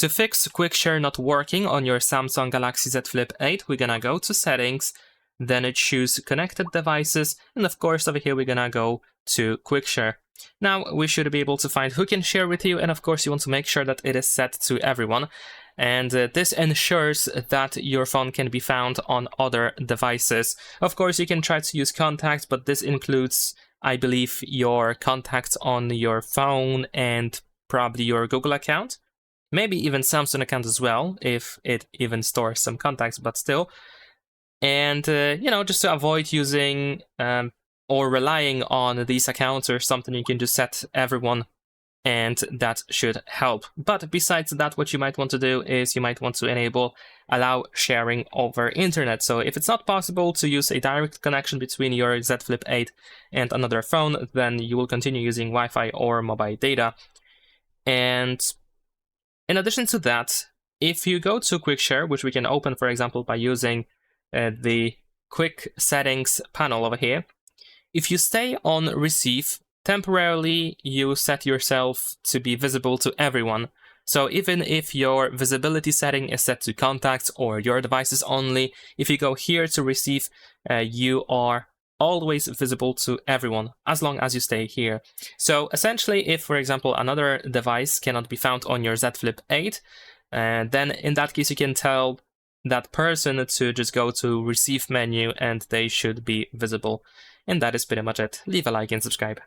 To fix Quick Share not working on your Samsung Galaxy Z Flip 8, we're gonna go to Settings, then choose Connected Devices, and of course over here we're gonna go to Quick Share. Now we should be able to find who can share with you, and of course you want to make sure that it is set to everyone. And this ensures that your phone can be found on other devices. Of course you can try to use contacts, but this includes, I believe, your contacts on your phone and probably your Google account. Maybe even Samsung account as well, if it even stores some contacts, but still. And, you know, just to avoid using or relying on these accounts or something, you can just set everyone, and that should help. But besides that, what you might want to do is you might want to enable allow sharing over internet. So if it's not possible to use a direct connection between your Z Flip 8 and another phone, then you will continue using Wi-Fi or mobile data. And in addition to that, if you go to Quick Share, which we can open, for example, by using the Quick Settings panel over here, if you stay on Receive, temporarily you set yourself to be visible to everyone. So even if your visibility setting is set to contacts or your devices only, if you go here to Receive, you are always visible to everyone as long as you stay here. So essentially, if for example another device cannot be found on your Z Flip 8, then in that case you can tell that person to just go to Receive menu and they should be visible. And that is pretty much it. Leave a like and subscribe.